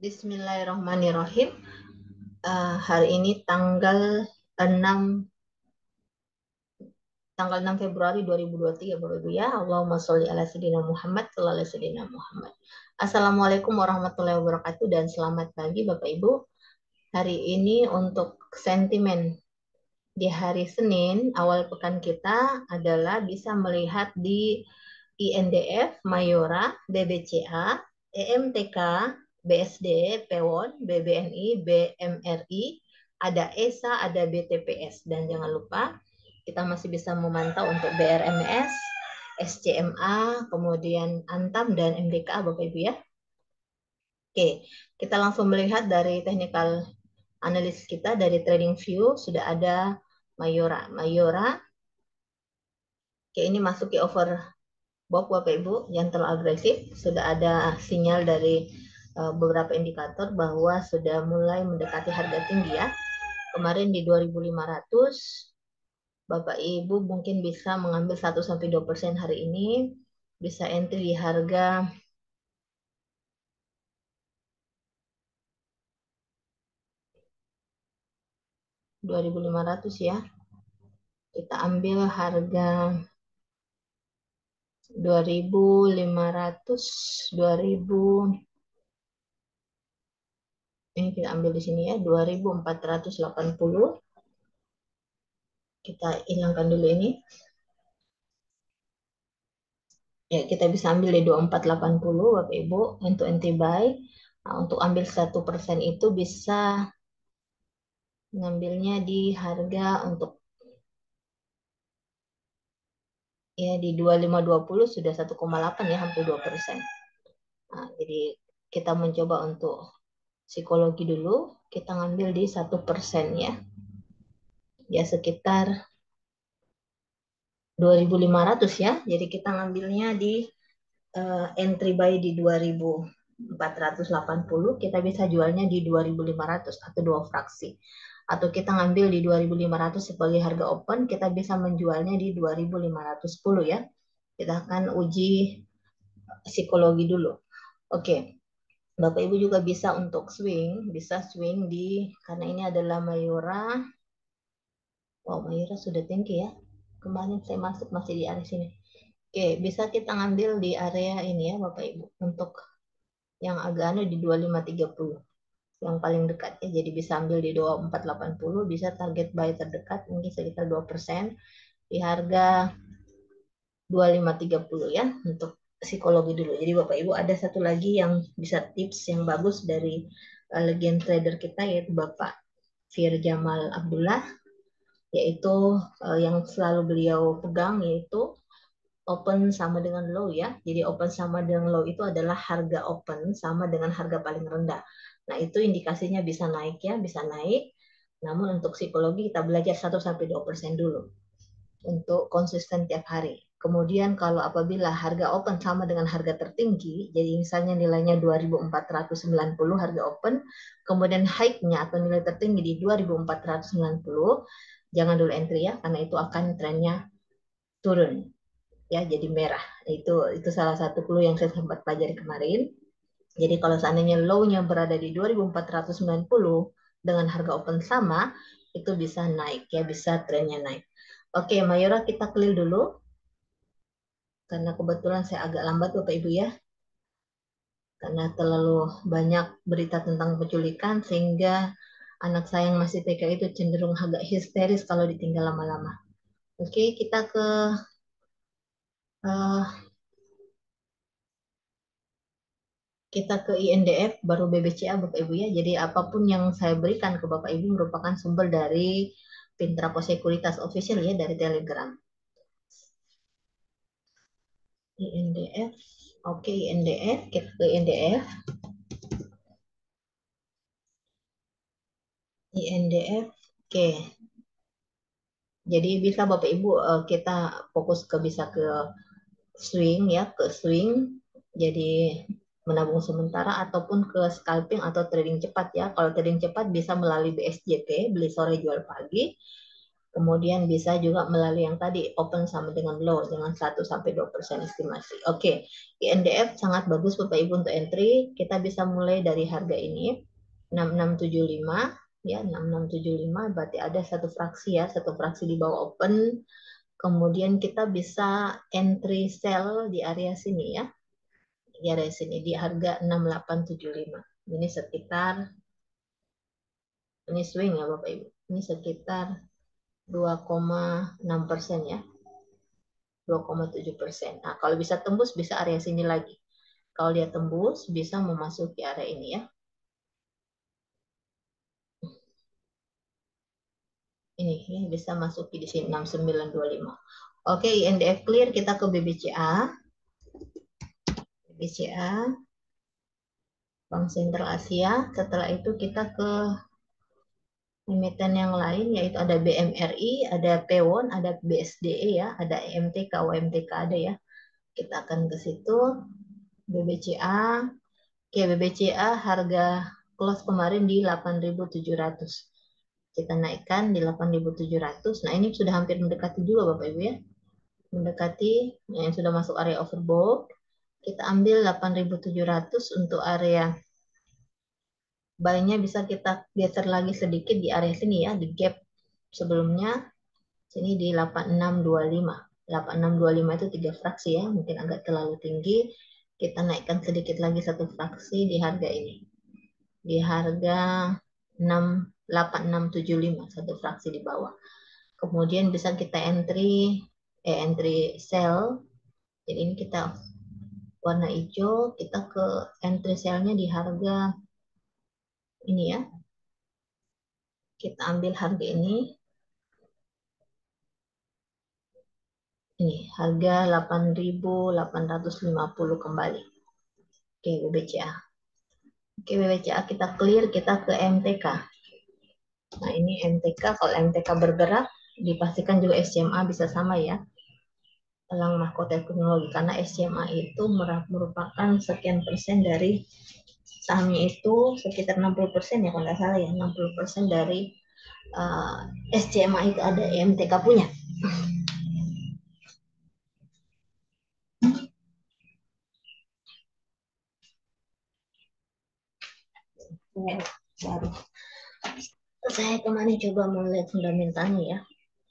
Bismillahirrahmanirrahim. Hari ini tanggal 6 Februari 2023 Bapak Ibu ya. Allahumma sholli ala sayyidina Muhammad sallallahu alaihi sayyidina Muhammad. Assalamualaikum warahmatullahi wabarakatuh dan selamat pagi Bapak Ibu. Hari ini untuk sentimen di hari Senin awal pekan kita adalah bisa melihat di INDF, Mayora, BBCA, EMTK, BSD, PWON, BBNI, BMRI, ada ESA, ada BTPS. Dan jangan lupa kita masih bisa memantau untuk BRMS, SCMA, kemudian Antam dan MDKA Bapak Ibu ya. Oke, kita langsung melihat dari technical analis kita dari trading view sudah ada Mayora. Oke, ini masuk ke overbought Bapak Ibu yang terlalu agresif. Sudah ada sinyal dari beberapa indikator bahwa sudah mulai mendekati harga tinggi ya. Kemarin di 2.500 Bapak Ibu mungkin bisa mengambil 1-2% hari ini, bisa entry di harga 2.500 ya. Kita ambil harga 2.500, 2.000. Ini kita ambil di sini ya, 2.480. Kita hilangkan dulu ini. Ya, kita bisa ambil di 2480 Bapak Ibu untuk entry buy. Nah, untuk ambil 1% itu bisa ngambilnya di harga untuk ya di 2520 sudah 1,8 ya, hampir 2%. Nah, jadi kita mencoba untuk psikologi dulu, kita ngambil di 1% ya. Ya sekitar 2.500 ya. Jadi kita ngambilnya di entry buy di 2.480, kita bisa jualnya di 2.500 atau 2 fraksi. Atau kita ngambil di 2.500 sebagai harga open, kita bisa menjualnya di 2.510 ya. Kita akan uji psikologi dulu. Oke. Bapak Ibu juga bisa untuk bisa swing di, karena ini adalah Mayora. Wow, Mayora sudah tinggi ya. Kemarin saya masuk masih di area sini. Oke, bisa kita ngambil di area ini ya Bapak Ibu. Untuk yang agak anu di 2530. Yang paling dekat ya. Jadi bisa ambil di 2480, bisa target buy terdekat mungkin sekitar 2% di harga 2530 ya untuk psikologi dulu. Jadi Bapak Ibu ada satu lagi yang bisa tips yang bagus dari legend trader kita yaitu Bapak Fir Jamal Abdullah, yaitu yang selalu beliau pegang yaitu open sama dengan low ya. Jadi open sama dengan low itu adalah harga open sama dengan harga paling rendah. Nah, itu indikasinya bisa naik ya, bisa naik. Namun untuk psikologi kita belajar 1-2% dulu untuk konsisten tiap hari. Kemudian kalau apabila harga open sama dengan harga tertinggi, jadi misalnya nilainya 2.490 harga open, kemudian high-nya atau nilai tertinggi di 2.490, jangan dulu entry ya, karena itu akan trennya turun ya, jadi merah. Itu salah satu clue yang saya sempat pelajari kemarin. Jadi kalau seandainya low-nya berada di 2.490 dengan harga open sama, itu bisa naik ya, bisa trennya naik. Oke, Mayora kita clear dulu. Karena kebetulan saya agak lambat Bapak Ibu ya. Karena terlalu banyak berita tentang penculikan sehingga anak saya yang masih TK itu cenderung agak histeris kalau ditinggal lama-lama. Oke, uh, kita ke INDF baru BBCA Bapak Ibu ya. Jadi apapun yang saya berikan ke Bapak Ibu merupakan sumber dari Pintrapo Sekuritas Official ya, dari Telegram. INDF. Oke, INDF, kita ke INDF. INDF. Oke. Jadi bisa Bapak Ibu kita fokus bisa ke swing ya, ke swing. Jadi menabung sementara ataupun ke scalping atau trading cepat ya. Kalau trading cepat bisa melalui BSJP, beli sore jual pagi. Kemudian bisa juga melalui yang tadi open sama dengan low dengan 1 sampai 2% estimasi. Oke, INDF sangat bagus Bapak Ibu untuk entry. Kita bisa mulai dari harga ini 6675 ya, 6675 berarti ada satu fraksi ya, satu fraksi di bawah open. Kemudian kita bisa entry sell di area sini ya. Di area sini di harga 6875. Ini sekitar, ini swing ya Bapak Ibu. Ini sekitar 2,6% ya. 2,7%. Nah, kalau bisa tembus bisa area sini lagi. Kalau dia tembus bisa memasuki area ini ya. Ini ya, bisa masuki di sini 6925. Oke, INDF clear, kita ke BBCA. BBCA Bank Sentral Asia. Setelah itu kita ke emiten yang lain yaitu ada BMRI, ada Pewon, ada BSDE ya, ada EMTK, OMTK ada ya. Kita akan ke situ. BBCA. Oke, BBCA harga close kemarin di 8.700. Kita naikkan di 8.700. Nah, ini sudah hampir mendekati juga Bapak Ibu ya. Mendekati yang sudah masuk area overbought. Kita ambil 8.700 untuk area buy-nya, bisa kita geser lagi sedikit di area sini ya, di gap sebelumnya. Sini di 8625. 8625 itu 3 fraksi ya, mungkin agak terlalu tinggi. Kita naikkan sedikit lagi satu fraksi di harga ini. Di harga 8675, satu fraksi di bawah. Kemudian bisa kita entry sell. Jadi ini kita warna hijau, kita ke entry sell-nya di harga ini ya. Kita ambil harga ini. Ini harga 8.850 kembali. Oke, BBCA. Oke, BBCA kita clear, kita ke MTK. Nah, ini MTK, kalau MTK bergerak, dipastikan juga SCMA bisa sama ya. Elang Mahkota Teknologi, karena SCMA itu merupakan sekian persen dari sahamnya, itu sekitar 60% ya kalau nggak salah ya, 60% dari SCMA itu ada MTK punya. Baru saya kemarin coba melihat fundamentalnya ya.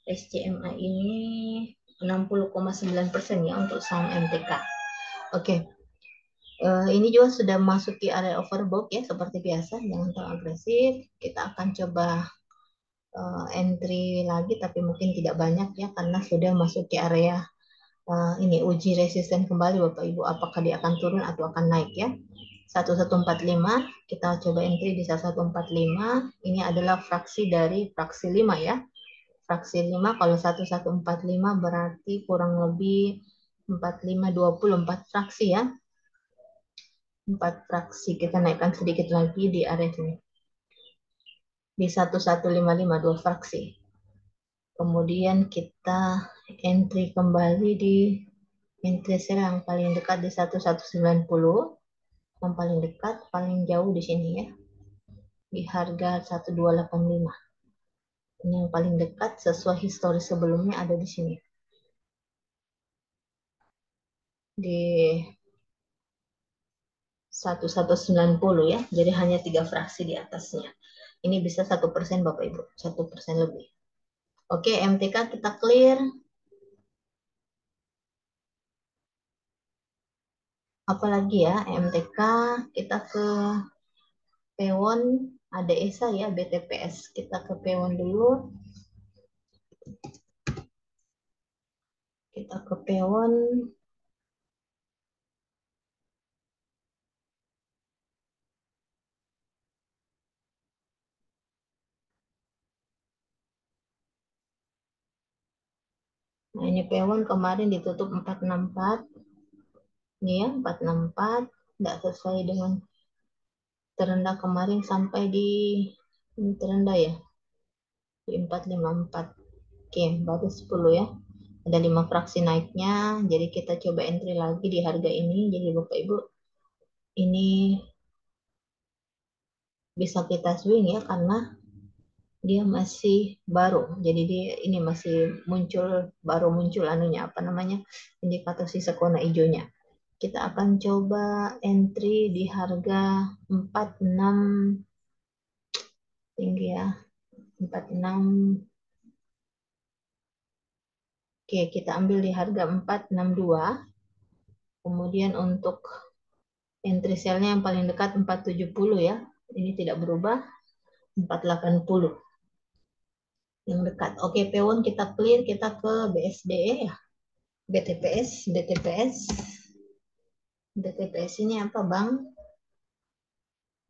SCMA ini 60,9% ya untuk saham MTK. Oke, ini juga sudah masuk di area overbought ya, seperti biasa, jangan terlalu agresif. Kita akan coba entry lagi, tapi mungkin tidak banyak ya, karena sudah masuk di area ini uji resisten kembali Bapak Ibu, apakah dia akan turun atau akan naik ya. 1145, kita coba entry di 1145. Ini adalah fraksi dari fraksi 5 ya. Fraksi 5, kalau 1145 berarti kurang lebih 45, 24 fraksi ya. 4 fraksi, kita naikkan sedikit lagi di area sini. Di 1155, 2 fraksi. Kemudian kita entry kembali di entry sell yang paling dekat di 1190. Yang paling dekat, paling jauh di sini ya. Di harga 1285. Ini yang paling dekat sesuai historis sebelumnya ada di sini. Di 1190 ya. Jadi hanya 3 fraksi di atasnya. Ini bisa 1% Bapak Ibu, 1% lebih. Oke, MTK kita clear. Apalagi ya, MTK kita ke Pewon, ada ESA ya, BTPS. Kita ke Pewon dulu. Kita ke Pewon. Nah, ini Pewon kemarin ditutup 464. Ini ya, 464. Tidak sesuai dengan terendah kemarin, sampai di ini terendah ya, di 454. Oke, baru 10 ya. Ada 5 fraksi naiknya, jadi kita coba entry lagi di harga ini. Jadi Bapak Ibu, ini bisa kita swing ya, karena dia masih baru. Jadi dia ini masih baru muncul anunya apa namanya indikator sisa kona hijaunya. Kita akan coba entry di harga 46 tinggi ya, 46. Oke, kita ambil di harga 462. Kemudian untuk entry sell-nya yang paling dekat 470 ya. Ini tidak berubah, 480 yang dekat. Oke, Pewon kita clear, kita ke BSDE ya. BTPS, BTPS. BTPS ini apa, Bang?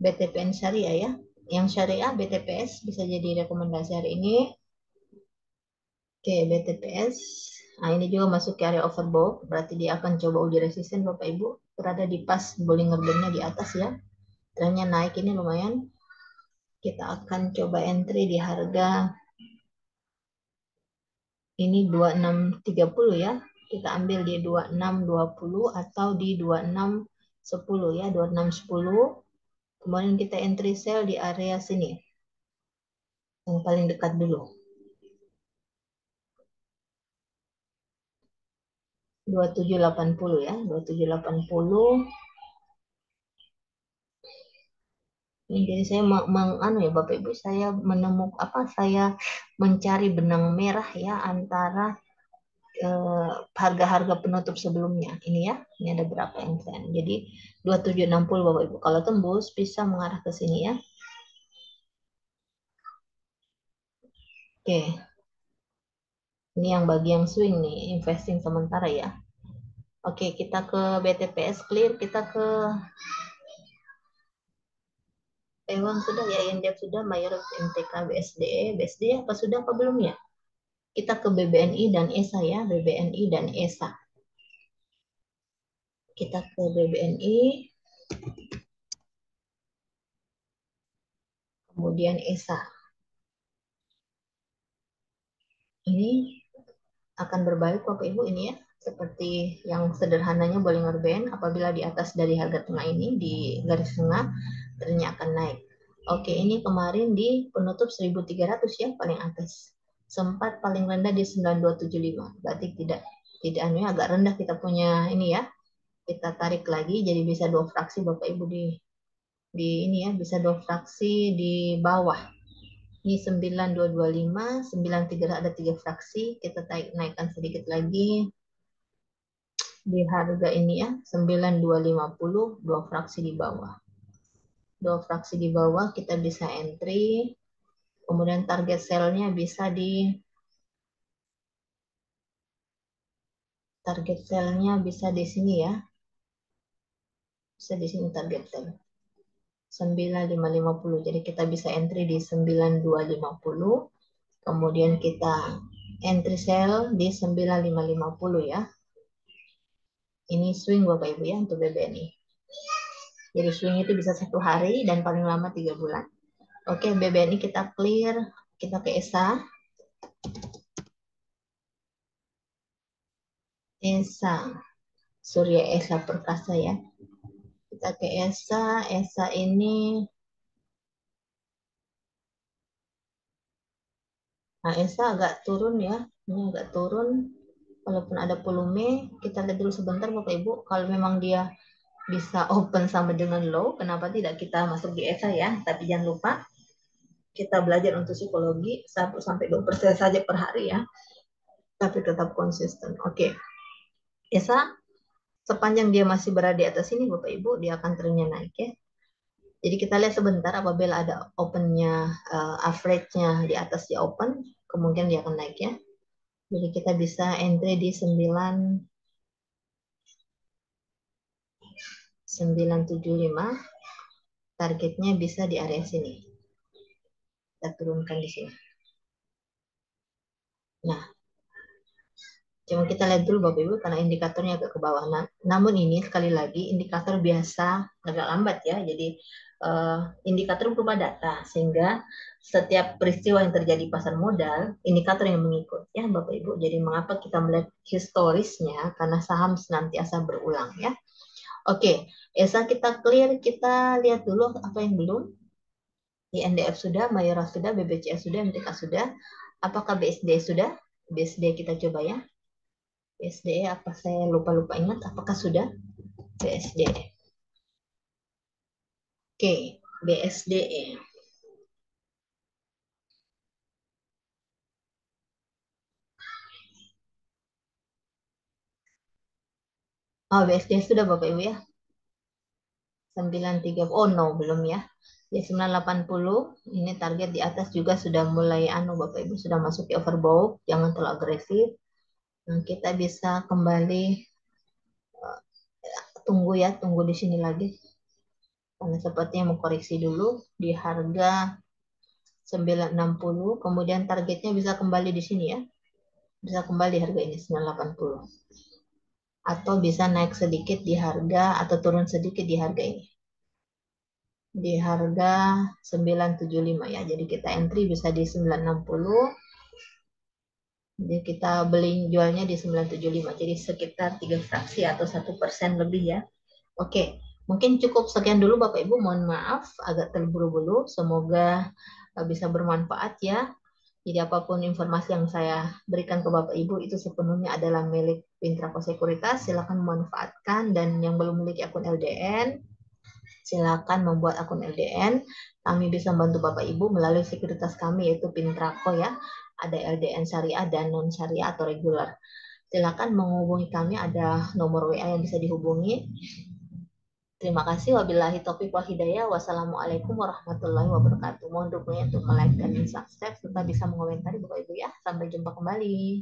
BTPN Syariah ya. Yang Syariah BTPS bisa jadi rekomendasi hari ini. Oke, BTPS. Nah, ini juga masuk ke area overbought. Berarti dia akan coba uji resisten, Bapak Ibu. Berada di pas Bollinger Band-nya di atas ya. Trennya naik ini lumayan. Kita akan coba entry di harga ini 2630 ya. Kita ambil di 2620 atau di 2610 ya. 2610. Kemudian kita entry sell di area sini. Yang paling dekat dulu. 2780 ya. 2780. Jadi saya anu ya Bapak Ibu, saya menemukan saya mencari benang merah ya antara harga-harga penutup sebelumnya. Ini ya, ini ada berapa yang saya. Jadi 2760 Bapak Ibu. Kalau tembus bisa mengarah ke sini ya. Oke. Ini yang bagi yang swing nih, investing sementara ya. Oke, kita ke BTPS clear, kita ke Ewang sudah ya, Indef sudah, Mayor MTK BSDE, BSDE apa sudah apa belum ya? Kita ke BBNI dan ESA ya, BBNI dan ESA. Kita ke BBNI, kemudian ESA. Ini akan berbalik Bapak Ibu ini ya, seperti yang sederhananya Bollinger Band, apabila di atas dari harga tengah ini, di garis tengah, trennya akan naik. Oke, ini kemarin di penutup 1300 ya, paling atas. Sempat paling rendah di 9275, berarti tidak anu agak rendah kita punya ini ya. Kita tarik lagi, jadi bisa dua fraksi Bapak Ibu di ini ya, bisa dua fraksi di bawah. Ini 9225, 93 ada 3 fraksi. Kita naikkan sedikit lagi di harga ini ya, 9250, 2 fraksi di bawah. 2 fraksi di bawah kita bisa entry. Kemudian target sell-nya bisa di sini ya. Bisa di sini target sell. 9550. Jadi kita bisa entry di 9250. Kemudian kita entry sell di 9550 ya. Ini swing Bapak Ibu ya untuk BBNI. Jadi swing itu bisa 1 hari dan paling lama 3 bulan. Oke, BBNI kita clear. Kita ke ESA. ESA. Surya Esa Perkasa ya. Kita ke ESA. ESA ini. Nah, ESA agak turun ya. Ini agak turun. Walaupun ada volume, kita lihat dulu sebentar Bapak Ibu. Kalau memang dia bisa open sama dengan low, kenapa tidak kita masuk di ESA ya? Tapi jangan lupa kita belajar untuk psikologi 1-2% saja per hari ya. Tapi tetap konsisten. Oke. ESA sepanjang dia masih berada di atas ini Bapak Ibu, dia akan trennya naik ya. Jadi kita lihat sebentar apabila ada opennya, average-nya di atas di open, kemungkinan dia akan naik ya. Jadi kita bisa entry di 975, targetnya bisa di area sini. Kita turunkan di sini. Nah, cuma kita lihat dulu Bapak Ibu karena indikatornya agak ke bawah. Nah, namun ini sekali lagi indikator biasa agak lambat ya. Jadi indikator berupa data sehingga setiap peristiwa yang terjadi pasar modal, indikator yang mengikut ya Bapak Ibu. Jadi mengapa kita melihat historisnya karena saham senantiasa berulang ya. Oke, ESA kita clear, kita lihat dulu apa yang belum. INDF sudah, Mayora sudah, BBCS sudah, MTK sudah. Apakah BSD sudah? BSD kita coba ya. BSD apa saya lupa-lupa ingat. Apakah sudah? BSD. Oke, BSD. Oh, BSD sudah Bapak Ibu ya. 930. Oh no, belum ya. Ya 980. Ini target di atas juga sudah mulai Bapak Ibu sudah masuk ke overbought. Jangan terlalu agresif. Nah, kita bisa kembali tunggu ya, tunggu di sini lagi. Karena sepertinya mau koreksi dulu di harga 960, kemudian targetnya bisa kembali di sini ya. Bisa kembali harga ini 980. Atau bisa naik sedikit di harga atau turun sedikit di harga ini. Di harga 975 ya. Jadi kita entry bisa di 960. Jadi kita beli jualnya di 975. Jadi sekitar 3 fraksi atau 1% lebih ya. Oke, mungkin cukup sekian dulu Bapak Ibu. Mohon maaf agak terburu-buru. Semoga bisa bermanfaat ya. Jadi apapun informasi yang saya berikan ke Bapak Ibu itu sepenuhnya adalah milik Pintrako Sekuritas. Silakan memanfaatkan dan yang belum memiliki akun LDN, silakan membuat akun LDN. Kami bisa membantu Bapak Ibu melalui sekuritas kami yaitu Pintrako ya. Ada LDN syariah dan non syariah atau regular. Silakan menghubungi kami, ada nomor WA yang bisa dihubungi. Terima kasih. Wabillahi taufiq wal hidayah. Wassalamualaikum warahmatullahi wabarakatuh. Mohon dukungannya untuk like dan subscribe serta bisa mengomentari Bapak Ibu ya. Sampai jumpa kembali.